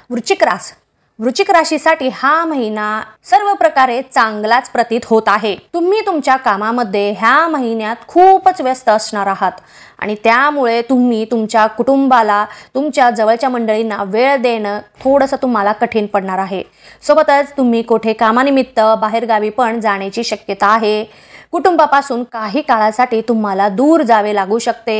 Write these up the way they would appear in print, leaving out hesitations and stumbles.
वृश्चिक राशीसाठी हा महिना सर्व प्रकारे चांगलाच प्रतीत होत आहे। तुम्ही तुमच्या कामामध्ये ह्या महिन्यात खूपच व्यस्त असणार आहात आणि त्यामुळे तुम्ही तुमच्या कुटुंबाला, तुमच्या जवळच्या मंडळींना वेळ देणं थोडंसं तुम्हाला कठीण पडणार आहे। सोबतच तुम्ही कुठे कामानिमित्त बाहेरगावी पण जाण्याची शक्यता आहे। कुटुंबापासून काही काळासाठी तुम्हाला दूर जावे लागू शकते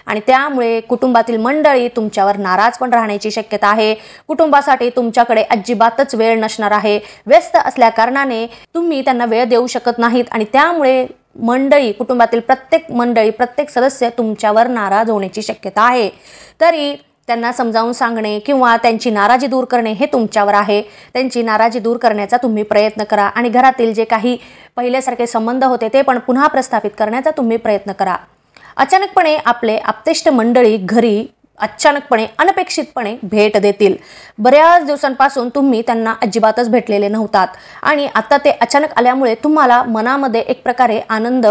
आणि त्यामुळे कुटुंबातील मंडळी तुमच्यावर नाराज पण राहण्याची शक्यता आहे। कुटुंबासाठी तुमच्याकडे अजिबातच वेळ नसणार आहे। व्यस्त असल्या कारणाने तुम्ही त्यांना वेळ देऊ शकत नाहीत आणि त्यामुळे कुटुंबातील प्रत्येक सदस्य तुमच्यावर नाराज होण्याची शक्यता आहे। तरी त्यांना समजावून सांगणे किंवा त्यांची नाराजी दूर करणे हे तुमच्यावर आहे। त्यांची नाराजी दूर करण्याचा तुम्ही प्रयत्न करा आणि घरातील जे काही पहिल्यासारखे संबंध होते ते पण पुन्हा प्रस्थापित करण्याचा तुम्ही प्रयत्न करा। अचानकपणे आपले आप्तेष्ट मंडळी घरी अचानकपणे अनपेक्षितपणे भेट देतील। बऱ्याच दिवसांपासून तुम्ही त्यांना अजिबातच भेटलेले नव्हतात आणि आता ते अचानक आल्यामुळे तुम्हाला मनामध्ये एक प्रकारे आनंद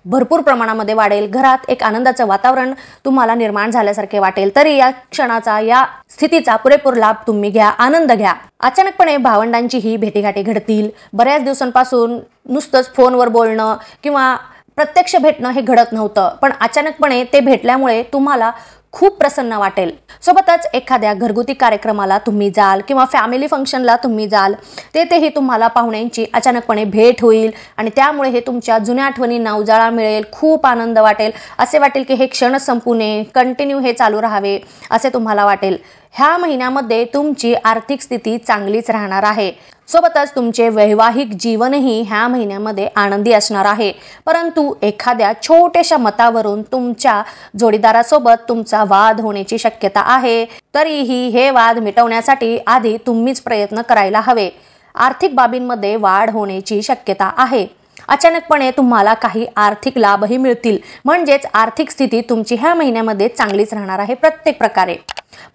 भरपूर प्रमाणामध्ये वाढेल। घरात एक आनंदाचं वातावरण तुम्हाला निर्माण झाल्यासारखे वाटेल। तरी या क्षणाचा, या स्थितीचा पुरेपूर लाभ तुम्ही घ्या, आनंद घ्या। अचानकपणे भावंडांची ही भेटीगाठी घडतील। बऱ्याच दिवसांपासून नुसतंच फोनवर बोलणं किंवा प्रत्यक्ष भेटणं हे घडत नव्हतं, पण अचानकपणे ते भेटल्यामुळे तुम्हाला खूप प्रसन्न वाटेल। सोबतच एखाद्या घरगुती कार्यक्रमाला तुम्ही जाल किंवा फॅमिली फंक्शनला तुम्ही जाल, तेथेही तुम्हाला पाहुण्यांची अचानकपणे भेट होईल आणि त्यामुळे हे तुमच्या जुन्या आठवणींना उजाळा मिळेल। खूप आनंद वाटेल। असे वाटेल की हे क्षण संपू नये, कंटिन्यू हे चालू राहावे असे तुम्हाला वाटेल। ह्या महिन्यामध्ये तुमची आर्थिक स्थिती चांगलीच राहणार आहे। सोबतच तुमचे वैवाहिक जीवनही ह्या महिन्यामध्ये आनंदी असणार आहे। परंतु एखाद्या छोट्याशा मतावरून तुमच्या जोडीदारासोबत तुमचा वाद होण्याची शक्यता आहे। तरीही हे वाद मिटवण्यासाठी आधी तुम्हीच प्रयत्न करायला हवे। आर्थिक बाबींमध्ये वाढ होण्याची शक्यता आहे। अचानकपणे तुम्हाला काही आर्थिक लाभही मिळतील, म्हणजेच आर्थिक स्थिती तुमची ह्या महिन्यामध्ये चांगलीच राहणार आहे प्रत्येक प्रकारे।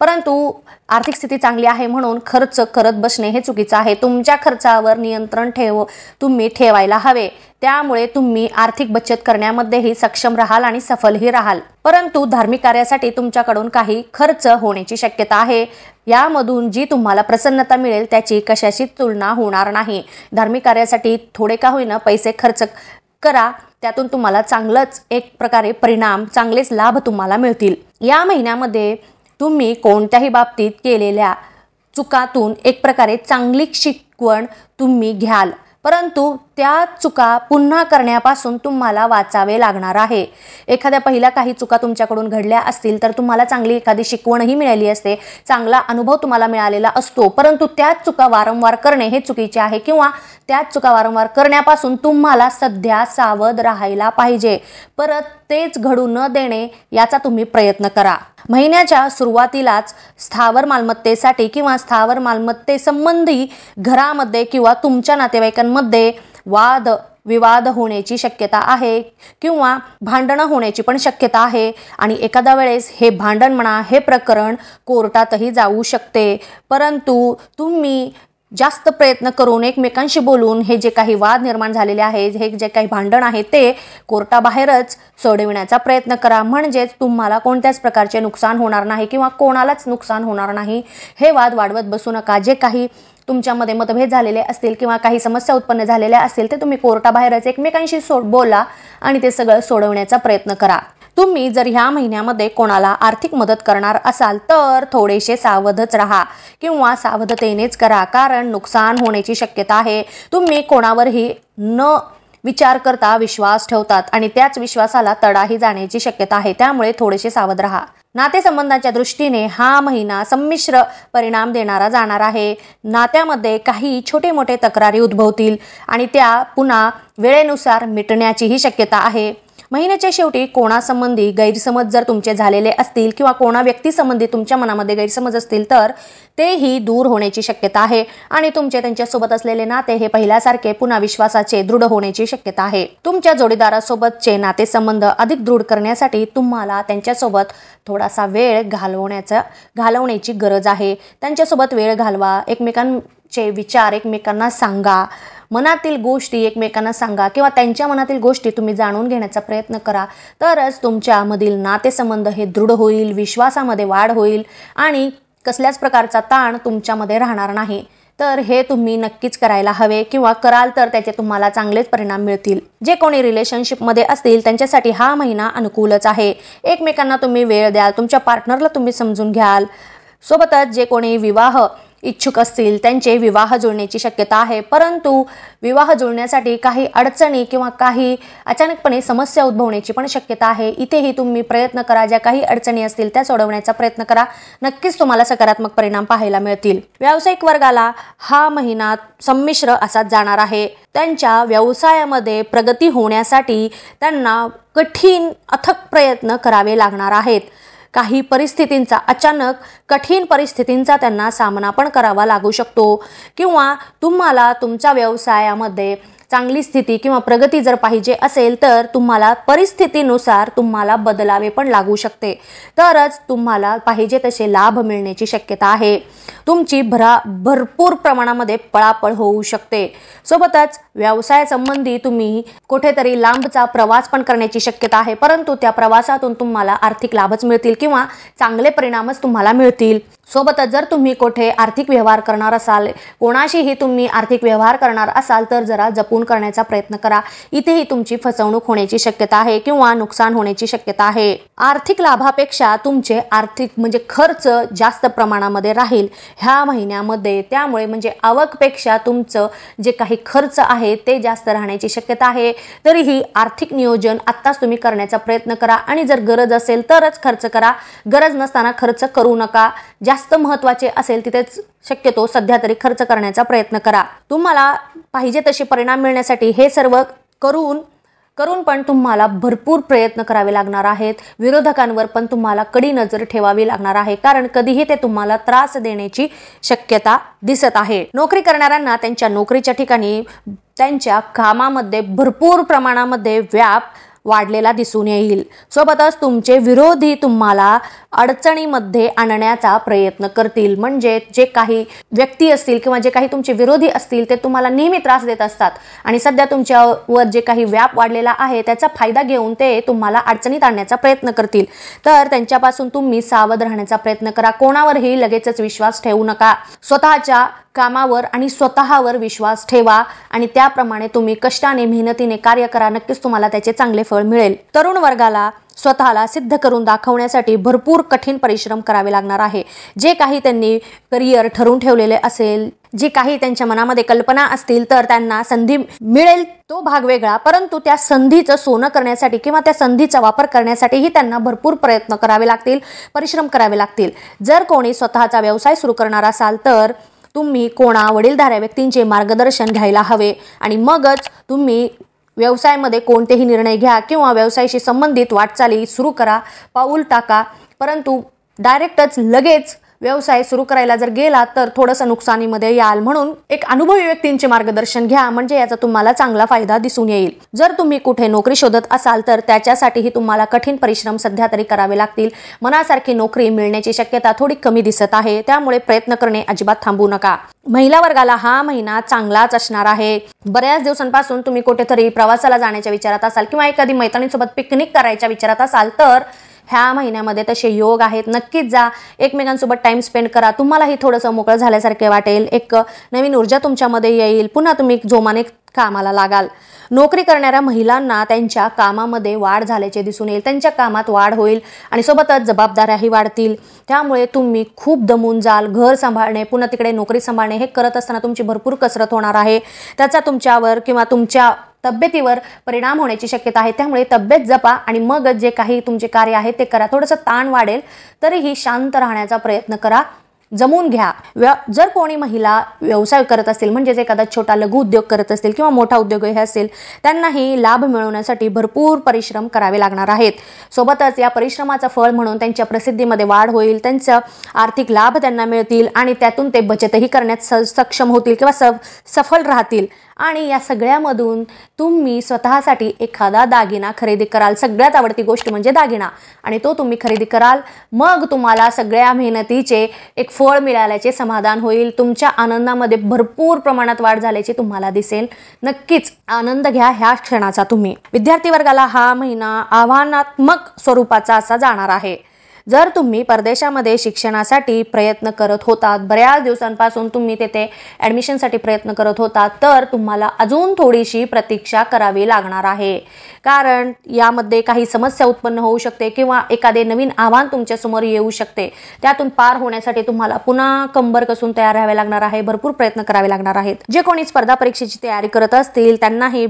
परंतु आर्थिक स्थिती चांगली आहे म्हणून खर्च करत बसणे हे चुकीचं आहे। तुमच्या खर्चावर नियंत्रण तुम्ही ठेवायला हवे। त्यामुळे तुम्ही आर्थिक बचत करण्यामध्येही सक्षम राहाल आणि सफलही राहाल। परंतु धार्मिक कार्यासाठी तुमच्याकडून काही खर्च होण्याची शक्यता आहे। यामधून जी तुम्हाला प्रसन्नता मिळेल त्याची कशाशी तुलना होणार नाही। धार्मिक कार्यासाठी थोडे का होईना पैसे खर्च करा, त्यातून तुम्हाला चांगलंच एक प्रकारे परिणाम, चांगलेच लाभ तुम्हाला मिळतील। या महिन्यामध्ये तुम्ही कोणत्याही बाबतीत केलेल्या चुकातून एक प्रकारे चांगली शिकवण तुम्ही घ्याल, परंतु त्या चुका पुन्हा करण्यापासून तुम्हाला वाचावे लागणार आहे। एखाद्या पहिल्या काही चुका तुमच्याकडून घडल्या असतील तर तुम्हाला चांगली एखादी शिकवणही मिळाली असते, चांगला अनुभव तुम्हाला मिळालेला असतो। परंतु त्याच चुका वारंवार करणे हे चुकीचे आहे किंवा त्याच चुका वारंवार करण्यापासून तुम्हाला सध्या सावध राहायला पाहिजे। परत तेच घडू न देणे याचा तुम्ही प्रयत्न करा। महिन्याच्या सुरुवातीलाच स्थावर मालमत्तेसाठी किंवा स्थावर मालमत्तेसंबंधी घरामध्ये किंवा तुमच्या नातेवाईकांमध्ये विवाद होण्याची शक्यता आहे किंवा भांडणं होण्याची पण शक्यता आहे आणि एखाद्या वेळेस हे भांडण म्हणा, हे प्रकरण कोर्टातही जाऊ शकते। परंतु तुम्ही जास्त प्रयत्न करून एकमेकांशी बोलून हे जे काही वाद निर्माण झालेले आहेत, हे जे काही भांडण आहे ते कोर्टाबाहेरच सोडविण्याचा प्रयत्न करा, म्हणजेच तुम्हाला कोणत्याच प्रकारचे नुकसान होणार नाही किंवा कोणालाच नुकसान होणार नाही। हे वाद वाढवत बसू नका। जे काही तुमच्यामध्ये मतभेद झालेले असतील किंवा काही समस्या उत्पन्न झालेल्या असतील ते तुम्ही कोर्टाबाहेरच एकमेकांशी बोला आणि ते सगळं सोडवण्याचा प्रयत्न करा। तुम्ही जर ह्या महिन्यामध्ये कोणाला आर्थिक मदत करणार असाल तर थोडेसे सावधच राहा किंवा सावधतेनेच करा, कारण नुकसान होण्याची शक्यता आहे। तुम्ही कोणावरही न विचार करता विश्वास ठेवतात आणि त्याच विश्वासाला तडाही जाण्याची शक्यता आहे। त्यामुळे थोडेसे सावध राहा। नातेसंबंधाच्या दृष्टीने हा महिना संमिश्र परिणाम देणारा जाणार आहे। नात्यामध्ये काही छोटे मोठे तक्रारी उद्भवतील आणि त्या पुन्हा वेळेनुसार मिटण्याचीही शक्यता आहे। महिन्याच्या शेवटी कोणासंबंधी गैरसमज जर तुमचे झालेले असतील किंवा कोणा व्यक्तीसंबंधी तुमच्या मनामध्ये गैरसमज असतील तर तेही दूर होण्याची शक्यता आहे आणि तुमचे त्यांच्यासोबत असलेले नाते हे पहिल्यासारखे पुन्हा विश्वासाचे दृढ होण्याची शक्यता आहे। तुमच्या जोडीदारासोबतचे नातेसंबंध अधिक दृढ करण्यासाठी तुम्हाला त्यांच्यासोबत थोडासा वेळ घालवण्याची गरज आहे। त्यांच्यासोबत वेळ घालवा, एकमेकांचे विचार एकमेकांना सांगा, मनातील गोष्टी एकमेकांना सांगा किंवा त्यांच्या मनातील गोष्टी तुम्ही जाणून घेण्याचा प्रयत्न करा, तरच तुमच्यामधील नातेसंबंध हे दृढ होईल, विश्वासामध्ये वाढ होईल आणि कसल्याच प्रकारचा ताण तुमच्यामध्ये राहणार नाही। तर हे तुम्ही नक्कीच करायला हवे किंवा कराल तर त्याचे तुम्हाला चांगलेच परिणाम मिळतील। जे कोणी रिलेशनशिपमध्ये असतील त्यांच्यासाठी हा महिना अनुकूलच आहे। एकमेकांना तुम्ही वेळ द्याल, तुमच्या पार्टनरला तुम्ही समजून घ्याल। सोबतच जे कोणी विवाह इच्छुक असतील त्यांचे विवाह जुळण्याची शक्यता आहे, परंतु विवाह जुळण्यासाठी काही अडचणी किंवा काही अचानकपणे समस्या उद्भवण्याची पण शक्यता आहे। इथेही तुम्ही प्रयत्न करा, ज्या काही अडचणी असतील त्या सोडवण्याचा प्रयत्न करा, नक्कीच तुम्हाला सकारात्मक परिणाम पाहायला मिळतील। व्यावसायिक वर्गाला हा महिना संमिश्र असाच जाणार आहे। त्यांच्या व्यवसायामध्ये प्रगती होण्यासाठी त्यांना कठीण अथक प्रयत्न करावे लागणार आहेत। काही परिस्थितींचा, अचानक कठीण परिस्थितींचा त्यांना सामना पण करावा लागू शकतो किंवा तुम्हाला तुमच्या व्यवसायामध्ये चांगली स्थिती किंवा प्रगती जर पाहिजे असेल तर तुम्हाला परिस्थितीनुसार तुम्हाला बदलावे पण लागू शकते, तरच तुम्हाला पाहिजे तसे लाभ मिळण्याची शक्यता आहे। तुमची भरपूर प्रमाणामध्ये पळापळ होऊ शकते। सोबतच व्यवसायासंबंधी तुम्ही कुठेतरी लांबचा प्रवास पण करण्याची शक्यता आहे, परंतु त्या प्रवासातून तुम्हाला आर्थिक लाभच मिळतील किंवा चांगले परिणामच तुम्हाला मिळतील। सोबतच जर तुम्ही कुठे आर्थिक व्यवहार करणार असाल, कोणाशीही तुम्ही आर्थिक व्यवहार करणार असाल तर जरा जपून करण्याचा प्रयत्न करा। इथेही तुमची फसवणूक होण्याची शक्यता आहे किंवा नुकसान होण्याची शक्यता आहे। आर्थिक लाभापेक्षा तुमचे आर्थिक म्हणजे खर्च जास्त प्रमाणामध्ये राहील ह्या महिन्यामध्ये, त्यामुळे म्हणजे आवकपेक्षा तुमचं जे काही खर्च आहे ते जास्त राहण्याची शक्यता आहे। तरीही आर्थिक नियोजन आत्ताच तुम्ही करण्याचा प्रयत्न करा आणि जर गरज असेल तरच खर्च करा, गरज नसताना खर्च करू नका। जास्त महत्त्वाचे असेल तिथेच शक्यतो सध्या तरी खर्च करण्याचा प्रयत्न करा। तुम्हाला पाहिजे तसे परिणाम मिळण्यासाठी हे सर्व करून पण तुम्हाला भरपूर प्रयत्न करावे लागणार आहेत। विरोधकांवर पण तुम्हाला कडी नजर ठेवावी लागणार आहे, कारण कधीही ते तुम्हाला त्रास देण्याची शक्यता दिसत आहे। नोकरी करणाऱ्यांना त्यांच्या नोकरीच्या ठिकाणी त्यांच्या कामामध्ये भरपूर प्रमाणामध्ये व्याप वाढलेला दिसून येईल। सोबतच तुमचे विरोधी तुम्हाला अडचणीमध्ये आणण्याचा प्रयत्न करतील, म्हणजे जे काही व्यक्ती असतील किंवा जे काही तुमचे विरोधी असतील ते तुम्हाला नेहमी त्रास देत असतात आणि सध्या तुमच्यावर जे काही व्याप वाढलेला आहे त्याचा फायदा घेऊन ते तुम्हाला अडचणीत आणण्याचा प्रयत्न करतील। तर त्यांच्यापासून तुम्ही सावध राहण्याचा प्रयत्न करा। कोणावरही लगेचच विश्वास ठेवू नका। स्वतःच्या कामावर आणि स्वतःवर विश्वास ठेवा आणि त्याप्रमाणे तुम्ही कष्टाने मेहनतीने कार्य करा, नक्कीच तुम्हाला त्याचे चांगले फळ मिळेल। तरुण वर्गाला स्वतःला सिद्ध करून दाखवण्यासाठी भरपूर कठीण परिश्रम करावे लागणार आहे। जे काही त्यांनी करिअर ठरवून ठेवलेले असेल, जे काही त्यांच्या मनामध्ये कल्पना असतील तर त्यांना संधी मिळेल तो भाग वेगळा, परंतु त्या संधीचं सोनं करण्यासाठी किंवा त्या संधीचा वापर करण्यासाठीही त्यांना भरपूर प्रयत्न करावे लागतील, परिश्रम करावे लागतील। जर कोणी स्वतःचा व्यवसाय सुरू करणार असाल तर तुम्ही कोणा वडीलधाऱ्या व्यक्तींचे मार्गदर्शन घ्यायला हवे आणि मगच तुम्ही व्यवसायामध्ये कोणतेही निर्णय घ्या किंवा व्यवसायाशी संबंधित वाटचाली सुरू करा, पाऊल टाका। परंतु डायरेक्टच लगेच व्यवसाय सुरू करायला जर गेला तर थोडंसं नुकसानीमध्ये याल, म्हणून एक अनुभवी व्यक्तींचे मार्गदर्शन घ्या, म्हणजे याचा तुम्हाला चांगला फायदा दिसून येईल। जर तुम्ही कुठे नोकरी शोधत असाल तर त्याच्यासाठीही तुम्हाला कठीण परिश्रम सध्या तरी करावे लागतील। मनासारखी नोकरी मिळण्याची शक्यता थोडी कमी दिसत आहे, त्यामुळे प्रयत्न करणे अजिबात थांबू नका। महिला वर्गाला हा महिना चांगलाच असणार आहे। बऱ्याच दिवसांपासून तुम्ही कुठेतरी प्रवासाला जाण्याच्या विचारात असाल किंवा एखादी मैत्रिणीसोबत पिकनिक करायच्या विचारात असाल तर ह्या महिन्यामध्ये तसे योग आहेत, नक्कीच जा, एकमेकांसोबत टाइम स्पेंड करा। तुम्हालाही थोडंसं मोकळं झाल्यासारखे वाटेल, एक नवीन ऊर्जा तुमच्यामध्ये येईल, पुन्हा तुम्ही जोमाने कामाला लागाल। नोकरी करणाऱ्या महिलांना त्यांच्या कामामध्ये वाढ झाल्याचे दिसून येईल, त्यांच्या कामात वाढ होईल आणि सोबतच जबाबदाऱ्याही वाढतील। त्यामुळे तुम्ही खूप दमून जाल। घर सांभाळणे पुन्हा तिकडे नोकरी सांभाळणे हे करत असताना तुमची भरपूर कसरत होणार आहे, त्याचा तुमच्यावर किंवा तुमच्या तब्येतीवर परिणाम होण्याची शक्यता आहे। त्यामुळे तब्येत जपा आणि मग जे काही तुमचे कार्य आहे ते करा। थोडंसं ताण वाढेल तरीही शांत राहण्याचा प्रयत्न करा, जमून घ्या। जर कोणी महिला व्यवसाय करत असतील, म्हणजे एखादा छोटा लघु उद्योग करत असतील किंवा मोठा उद्योग हे असेल, त्यांनाही लाभ मिळवण्यासाठी भरपूर परिश्रम करावे लागणार आहेत। सोबतच या परिश्रमाचं फळ म्हणून त्यांच्या प्रसिद्धीमध्ये वाढ होईल, त्यांचा आर्थिक लाभ त्यांना मिळतील आणि त्यातून ते बचतही करण्यात सक्षम होतील किंवा सफल राहतील। आणि या सगळ्यामधून तुम्ही स्वतःसाठी एखादा दागिना खरेदी कराल। सगळ्यात आवडती गोष्ट म्हणजे दागिना, आणि तो तुम्ही खरेदी कराल, मग तुम्हाला सगळ्या मेहनतीचे एक फळ मिळाल्याचे समाधान होईल। तुमच्या आनंदामध्ये भरपूर प्रमाणात वाढ झाल्याची तुम्हाला दिसेल। नक्कीच आनंद घ्या ह्या क्षणाचा तुम्ही। विद्यार्थी वर्गाला हा महिना आव्हानात्मक स्वरूपाचा असा जाणार आहे। जर तुम्ही परदेशामध्ये शिक्षणासाठी प्रयत्न करत होतात, बऱ्याच दिवसांपासून तुम्ही तेथे ॲडमिशनसाठी प्रयत्न करत होता, तर तुम्हाला अजून थोडीशी प्रतीक्षा करावी लागणार आहे. कारण यामध्ये काही समस्या उत्पन्न होऊ शकते किंवा एखादे नवीन आव्हान तुमच्यासमोर येऊ शकते. त्यातून पार होण्यासाठी तुम्हाला पुन्हा कंबर कसून तयार राहावे लागणार आहे, भरपूर प्रयत्न करावे लागणार आहेत. जे कोणी स्पर्धा परीक्षेची तयारी करत असतील त्यांनाही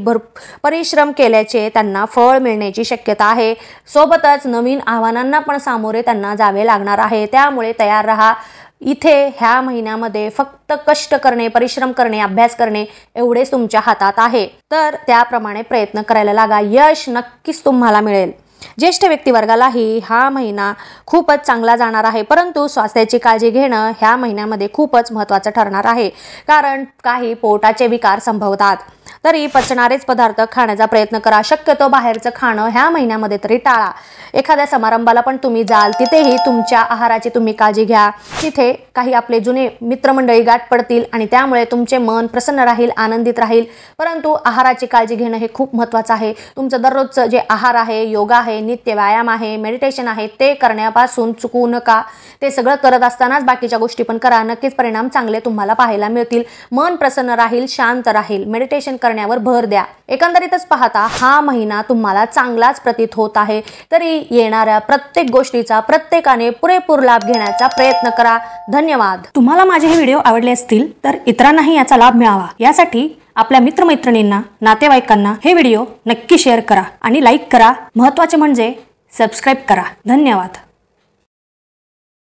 परिश्रम केल्याचे त्यांना फळ मिळण्याची शक्यता आहे. सोबतच नवीन आव्हानांना पण सामोरे त्यांना जावे लागणार आहे. त्यामुळे तयार राहा. इथे ह्या महिन्यामध्ये फक्त कष्ट करणे, परिश्रम करणे, अभ्यास करणे एवढेच तुमच्या हातात आहे. तर त्याप्रमाणे प्रयत्न करायला लागा. यश नक्कीच तुम्हाला मिळेल. ज्येष्ठ व्यक्तिवर्गालाही हा महिना खूपच चांगला जाणार आहे, परंतु स्वास्थ्याची काळजी घेणं ह्या महिन्यामध्ये खूपच महत्त्वाचं ठरणार आहे. कारण काही पोटाचे विकार संभवतात. तरी पचणारेच पदार्थ खाण्याचा प्रयत्न करा. शक्यतो बाहेरचं खाणं ह्या महिन्यामध्ये तरी टाळा. एखाद्या समारंभाला पण तुम्ही जाल, तिथेही तुमच्या आहाराची तुम्ही काळजी घ्या. तिथे काही आपले जुने मित्रमंडळी गाठ पडतील आणि त्यामुळे तुमचे मन प्रसन्न राहील, आनंदित राहील. परंतु आहाराची काळजी घेणं हे खूप महत्त्वाचं आहे. तुमचं दररोजचं जे आहार आहे, योगा आहे, नित्य व्यायाम आहे, मेडिटेशन आहे, ते करण्यापासून चुकू नका. ते सगळं करत असतानाच बाकीच्या गोष्टी पण करा. नक्कीच परिणाम चांगले तुम्हाला पाहायला मिळतील. मन प्रसन्न राहील, शांत राहील. मेडिटेशन करण्यावर भर द्या. एकंदरीतच पाहता हा महिना तुम्हाला चांगलाच प्रतीत होत आहे. तरी येणाऱ्या प्रत्येक गोष्टीचा प्रत्येकाने पुरेपूर लाभ घेण्याचा प्रयत्न करा. धन्यवाद. तुम्हाला माझे हे व्हिडिओ आवडले असतील तर इतरांनाही याचा लाभ मिळावा यासाठी आपल्या मित्रमैत्रिणींना, नातेवाईकांना हे व्हिडिओ नक्की शेअर करा आणि लाईक करा. महत्त्वाचे म्हणजे सबस्क्राईब करा. धन्यवाद.